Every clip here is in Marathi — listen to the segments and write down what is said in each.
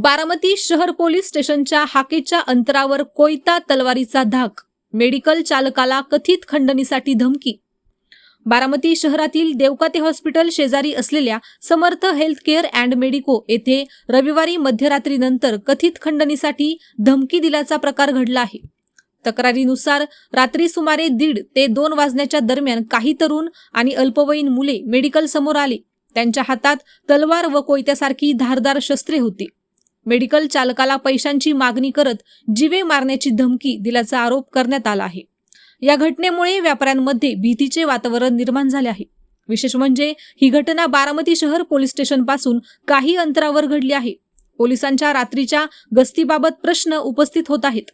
बारामती शहर पोलीस स्टेशनच्या हाकेच्या अंतरावर कोयता तलवारीचा धाक, मेडिकल चालकाला कथित खंडणीसाठी धमकी। बारामती शहरातील देवकाते हॉस्पिटल शेजारी असलेल्या समर्थ हेल्थ केअर अँड मेडिको येथे रविवारी मध्यरात्रीनंतर कथित खंडणीसाठी धमकी दिल्याचा प्रकार घडला आहे। तक्रारीनुसार रात्री सुमारे 1:30 ते 2 वाजण्याच्या दरम्यान काही तरुण आणि अल्पवयीन मुले मेडिकल समोर आले। त्यांच्या हातात तलवार व कोयत्यासारखी धारदार शस्त्रे होती। मेडिकल चालकाला पैशांची मागणी करत जीवे मारण्याची धमकी दिल्याचा आरोप करण्यात आला आहे। या घटनेमुळे व्यापाऱ्यांमध्ये भीतीचे वातावरण निर्माण झाले आहे। विशेष म्हणजे ही घटना बारामती शहर पोलीस स्टेशन पासून काही अंतरावर घडली आहे। पोलिसांच्या रात्रीच्या गस्तीबाबत प्रश्न उपस्थित होत आहेत।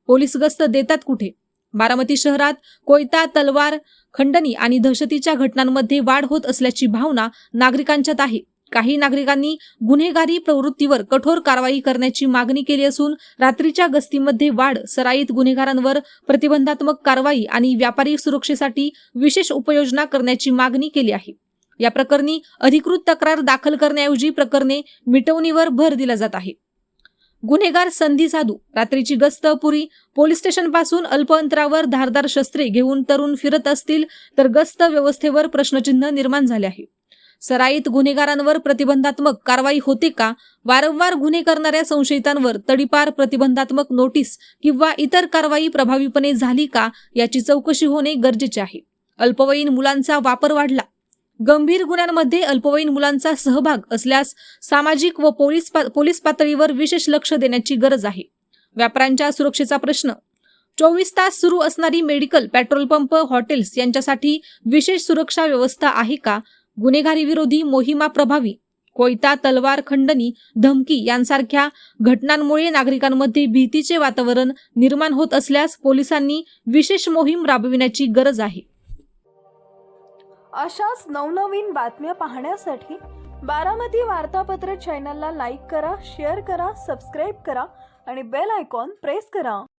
पोलीस गस्त देतात कुठे? बारामती शहरात कोयता, तलवार, खंडणी आणि दहशतीच्या घटनांमध्ये वाढ होत असल्याची भावना नागरिकांच्यात आहे। काही नागरिकांनी गुन्हेगारी प्रवृत्तीवर कठोर कारवाई करण्याची मागणी केली असून रात्रीच्या गस्तीमध्ये वाढ, सराईत गुन्हेगारांवर प्रतिबंधात्मक कारवाई आणि व्यापारी सुरक्षेसाठी विशेष उपाययोजना करण्याची मागणी केली आहे। या प्रकरणी अधिकृत तक्रार दाखल करण्याऐवजी प्रकरणे मिटवणीवर भर दिला जात आहे। गुन्हेगार संधी साधू रात्रीची गस्त पुरी पोलीस स्टेशन पासून अल्प अंतरावर धारदार शस्त्रे घेऊन तरुण फिरत असतील तर गस्त व्यवस्थेवर प्रश्नचिन्ह निर्माण झाले आहे। सराईत गुन्हेगारांवर प्रतिबंधात्मक कारवाई होते का? वारंवार गुन्हे करणाऱ्या संशयितांवर तडीपार, प्रतिबंधात्मक नोटीस किंवा इतर कारवाई प्रभावीपणे झाली का याची चौकशी होणे गरजेचे आहे। अल्पवयीन मुलांचा वापर वाढला। गंभीर गुन्ह्यांमध्ये अल्पवयीन मुलांचा सहभाग असल्यास सामाजिक व पोलीस पातळीवर विशेष लक्ष देण्याची गरज आहे। व्यापाऱ्यांच्या सुरक्षेचा प्रश्न। 24 तास सुरू असणारी मेडिकल, पेट्रोल पंप, हॉटेल्स यांच्यासाठी विशेष सुरक्षा व्यवस्था आहे का? गुन्हेगारी विरोधी मोहिमा प्रभावी। कोयता, तलवार, खंडणी, धमकी यांसारख्या घटनांमुळे नागरिकांमध्ये भीतीचे वातावरण निर्माण होत असल्यास पोलिसांनी विशेष मोहीम राबविण्याची गरज आहे। अशाच नवनवीन बातम्या पाहण्यासाठी बारामती वार्तापत्र चॅनलला लाईक करा, शेअर करा, सबस्क्राईब करा आणि बेल आयकॉन प्रेस करा।